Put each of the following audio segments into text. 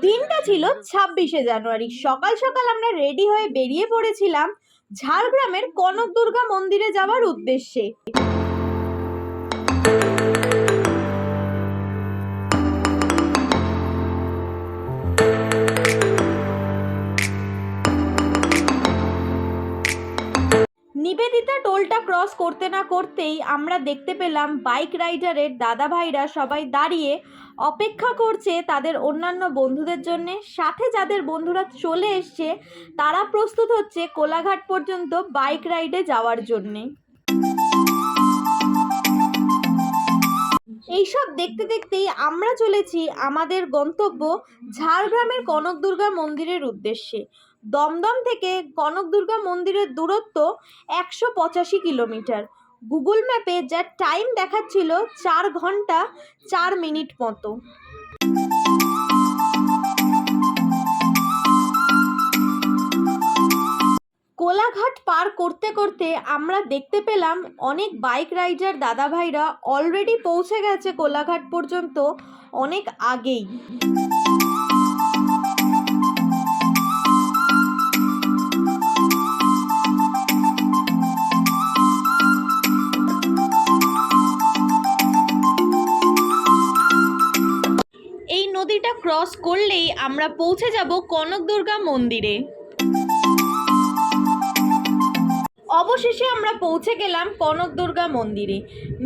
দিনটা ছিল 26শে জানুয়ারি। সকাল সকাল আমরা রেডি হয়ে বেরিয়ে পড়েছিলাম ঝাড়গ্রামের কনক দুর্গা মন্দিরে যাওয়ার উদ্দেশ্যে। নিবেদিতা টোলটা ক্রস করতে না করতেই আমরা দেখতে পেলাম বাইক রাইডারের দাদা ভাইরা সবাই দাঁড়িয়ে অপেক্ষা করছে তাদের অন্যান্য বন্ধুদের জন্য। সাথে যাদের বন্ধুরা চলে এসছে তারা প্রস্তুত হচ্ছে কোলাঘাট পর্যন্ত বাইক রাইডে যাওয়ার জন্যে। এইসব দেখতে দেখতেই আমরা চলেছি আমাদের গন্তব্য ঝাড়গ্রামের কনক দুর্গা মন্দিরের উদ্দেশ্যে। দমদম থেকে কনক দুর্গা মন্দিরের দূরত্ব 185 কিলোমিটার। গুগল ম্যাপে যা টাইম দেখাচ্ছিল 4 ঘন্টা 4 মিনিট মতো। কোলাঘাট পার করতে করতে আমরা দেখতে পেলাম অনেক বাইক রাইডার দাদা ভাইরা অলরেডি পৌঁছে গেছে কোলাঘাট পর্যন্ত অনেক আগেই। এই নদীটা ক্রস করলেই আমরা পৌঁছে যাব কনক দুর্গা মন্দিরে। অবশেষে আমরা পৌঁছে গেলাম কনক দুর্গা মন্দিরে।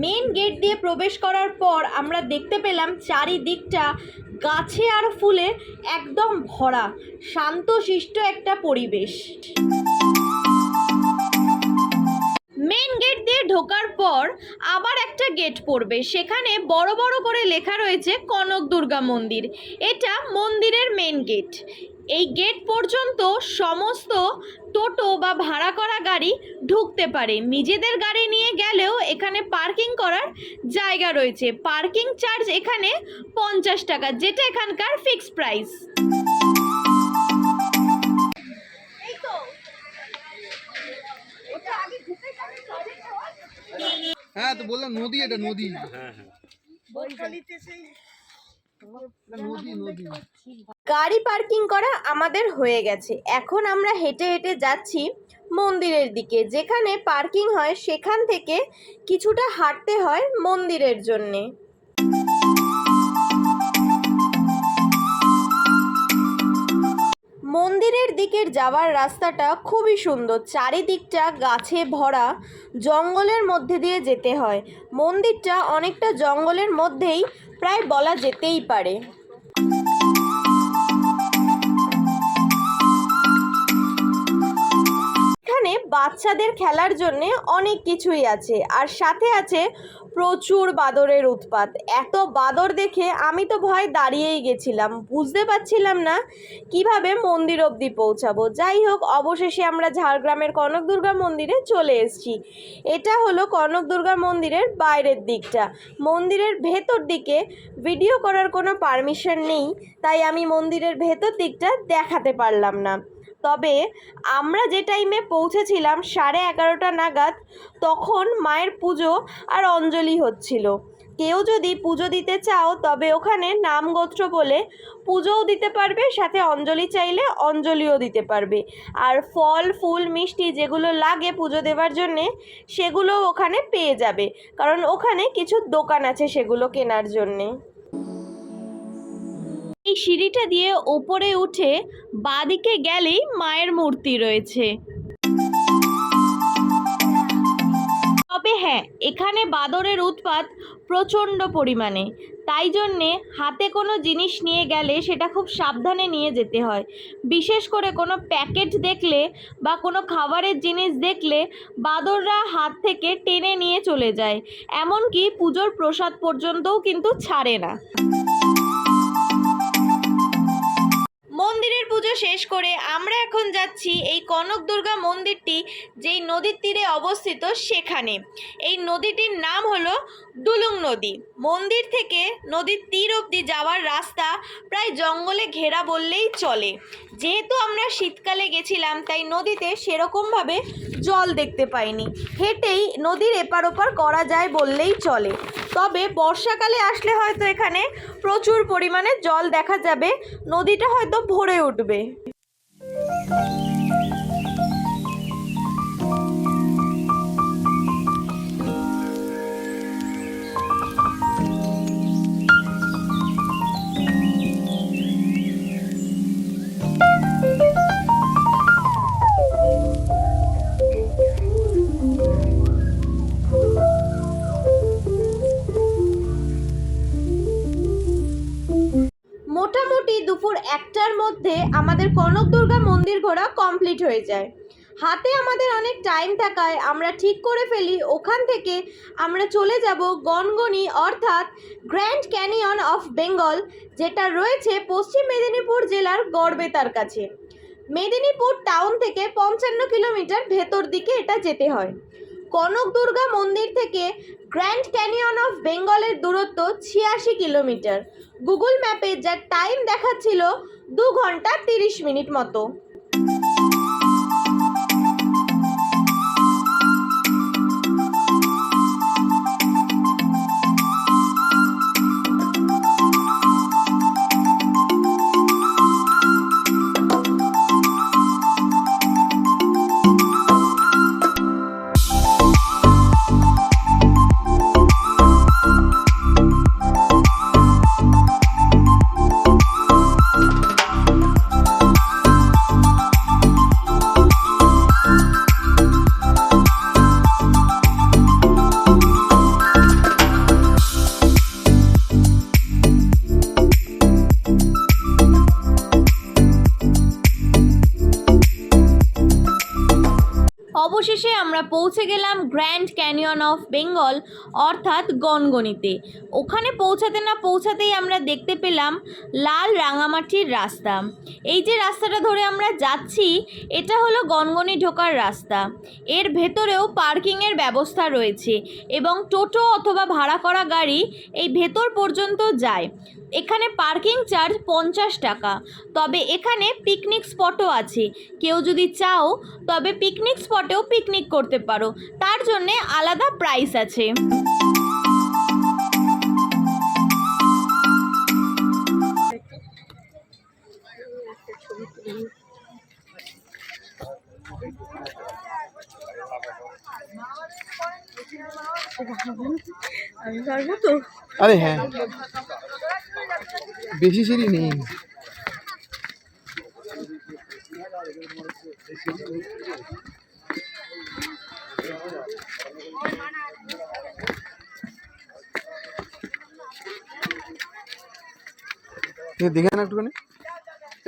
মেন গেট দিয়ে প্রবেশ করার পর আমরা দেখতে পেলাম চারিদিকটা গাছে আর ফুলে একদম ভরা, শান্তশিষ্ট একটা পরিবেশ। মেন গেট দিয়ে ঢোকার পর আবার একটা গেট পড়বে, সেখানে বড় বড় করে লেখা রয়েছে কনক দুর্গা মন্দির। এটা মন্দিরের মেন গেট। এই গেট পর্যন্ত সমস্ত টোটো বা ভাড়া করা গাড়ি ঢুকতে পারে। নিজেদের গাড়ি নিয়ে গেলেও এখানে পার্কিং করার জায়গা রয়েছে। পার্কিং চার্জ এখানে 50 টাকা, যেটা এখানকার ফিক্সড প্রাইস। হ্যাঁ তো বললাম নদী, এটা নদী। হ্যাঁ গাড়ি পার্কিং করা আমাদের হয়ে গেছে। এখন আমরা হেঁটে হেঁটে যাচ্ছি মন্দিরের দিকে। যেখানে পার্কিং হয় সেখান থেকে কিছুটা হাঁটতে হয় মন্দিরের জন্যে। মন্দিরের দিকের যাওয়ার রাস্তাটা খুবই সুন্দর। চারিদিকটা গাছে ভরা, জঙ্গলের মধ্যে দিয়ে যেতে হয়। মন্দিরটা অনেকটা জঙ্গলের মধ্যেই প্রায় বলা যেতেই পারে। এখানে বাচ্চাদের খেলার জন্য অনেক কিছুই আছে, আর সাথে আছে প্রচুর বাদরের উৎপাত। এত বাদর দেখে আমি তো ভয় দাঁড়িয়েই গেছিলাম, বুঝতে পারছিলাম না কিভাবে মন্দির অবধি পৌঁছাবো। যাই হোক, অবশেষে আমরা ঝাড়গ্রামের কনক দুর্গা মন্দিরে চলে এসেছি। এটা হলো কনক দুর্গা মন্দিরের বাইরের দিকটা। মন্দিরের ভেতর দিকে ভিডিও করার কোনো পারমিশন নেই, তাই আমি মন্দিরের ভেতর দিকটা দেখাতে পারলাম না। তবে আমরা যে টাইমে পৌঁছেছিলাম 11:30 নাগাদ, তখন মায়ের পুজো আর অঞ্জলি হচ্ছিল। কেউ যদি পুজো দিতে চাও তবে ওখানে নাম গোত্র বলে পুজোও দিতে পারবে, সাথে অঞ্জলি চাইলে অঞ্জলিও দিতে পারবে। আর ফল ফুল মিষ্টি যেগুলো লাগে পুজো দেওয়ার জন্যে সেগুলো ওখানে পেয়ে যাবে, কারণ ওখানে কিছু দোকান আছে সেগুলো কেনার জন্যে। এই সিঁড়িটা দিয়ে ওপরে উঠে বাঁদিকে গেলেই মায়ের মূর্তি রয়েছে। তবে হ্যাঁ, এখানে বাদরের উৎপাত প্রচণ্ড পরিমাণে, তাই জন্যে হাতে কোনো জিনিস নিয়ে গেলে সেটা খুব সাবধানে নিয়ে যেতে হয়। বিশেষ করে কোনো প্যাকেট দেখলে বা কোনো খাবারের জিনিস দেখলে বাদররা হাত থেকে টেনে নিয়ে চলে যায়, এমনকি পুজোর প্রসাদ পর্যন্তও কিন্তু ছাড়ে না। মন্দিরের পুজো শেষ করে আমরা এখন যাচ্ছি এই কনক দুর্গা মন্দিরটি যেই নদীর তীরে অবস্থিত সেখানে। এই নদীটির নাম হলো ডুলুং নদী। মন্দির থেকে নদীর তীর অবধি যাওয়ার রাস্তা প্রায় জঙ্গলে ঘেরা বললেই চলে। যেহেতু আমরা শীতকালে গেছিলাম তাই নদীতে সেরকমভাবে জল দেখতে পাইনি, হেঁটেই নদীর এপার ওপার করা যায় বললেই চলে। তবে বর্ষাকালে আসলে হয়তো এখানে প্রচুর পরিমাণে জল দেখা যাবে, নদীটা হয়তো ভরে উঠবে। মোটামুটি দুপুর 1টার মধ্যে আমাদের কনক দুর্গা মন্দির ঘোরা কমপ্লিট হয়ে যায়। হাতে আমাদের অনেক টাইম থাকায় আমরা ঠিক করে ফেলি ওখান থেকে আমরা চলে যাব গনগনি অর্থাৎ গ্র্যান্ড ক্যানিয়ন অফ বেঙ্গল, যেটা রয়েছে পশ্চিম মেদিনীপুর জেলার গড়বেতার কাছে। মেদিনীপুর টাউন থেকে 55 কিলোমিটার ভেতর দিকে এটা যেতে হয়। কনক দুর্গা মন্দির থেকে গ্র্যান্ড ক্যানিয়ন অফ বেঙ্গলের দূরত্ব 86 কিলোমিটার। গুগল ম্যাপে যার টাইম দেখাচ্ছিল 2 ঘন্টা 30 মিনিট মতো। অবশেষে আমরা পৌঁছে গেলাম গ্র্যান্ড ক্যানিয়ন অফ বেঙ্গল অর্থাৎ গনগনিতে। ওখানে পৌঁছাতে না পৌঁছাতেই আমরা দেখতে পেলাম লাল রাঙামাটির রাস্তা। এই যে রাস্তাটা ধরে আমরা যাচ্ছি এটা হলো গনগনি ঢোকার রাস্তা। এর ভেতরেও পার্কিংয়ের ব্যবস্থা রয়েছে এবং টোটো অথবা ভাড়া করা গাড়ি এই ভেতর পর্যন্ত যায়। এখানে পার্কিং চার্জ 50 টাকা। তবে এখানে পিকনিক স্পটও আছে, কেউ যদি চাও তবে পিকনিক স্পটেও পিকনিক করতে পারো, তার জন্যে আলাদা প্রাইস আছে। আরে হ্যাঁ, বেশি সিঁড়ি নেই। দেখে না একটুখানি,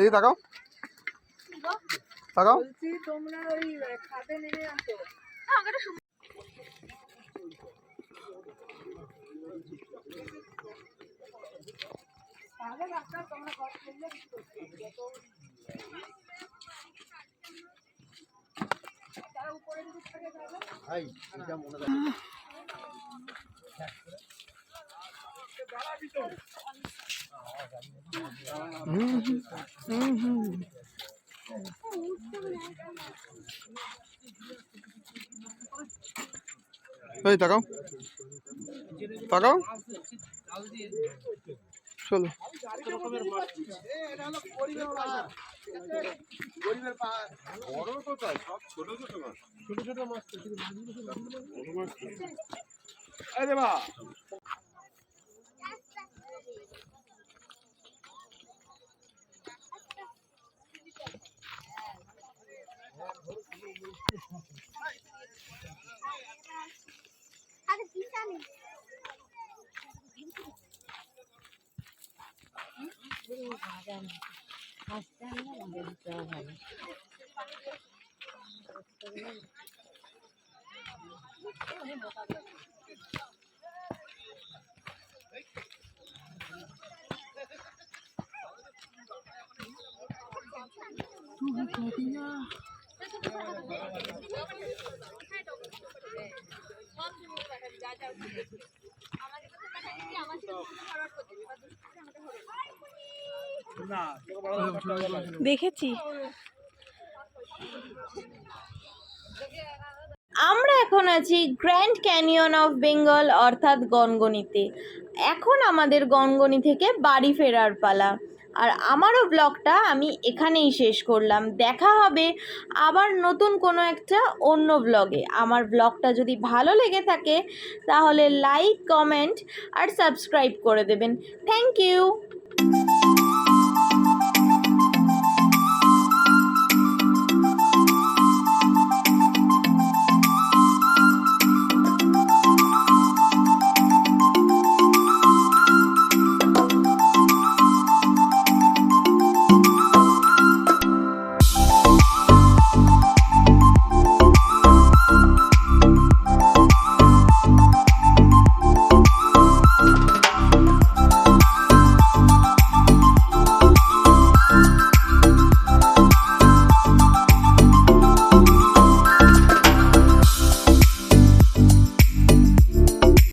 এই তাকাও তাকাও। তোমরা ওই খাদে নেমে আসো। এই তাকাও তাকাও, চলো। ছোট মাছ দেখেছি। আমরা এখন আছি গ্র্যান্ড ক্যানিয়ন অফ বেঙ্গল অর্থাৎ গনগনিতে। এখন আমাদের গনগনি থেকে বাড়ি ফেরার পালা। আর আমারও ব্লগটা আমি এখানেই শেষ করলাম। দেখা হবে আবার নতুন কোনো একটা অন্য ব্লগে। আমার ব্লগটা যদি ভালো লেগে থাকে তাহলে লাইক, কমেন্ট আর সাবস্ক্রাইব করে দেবেন। Thank you.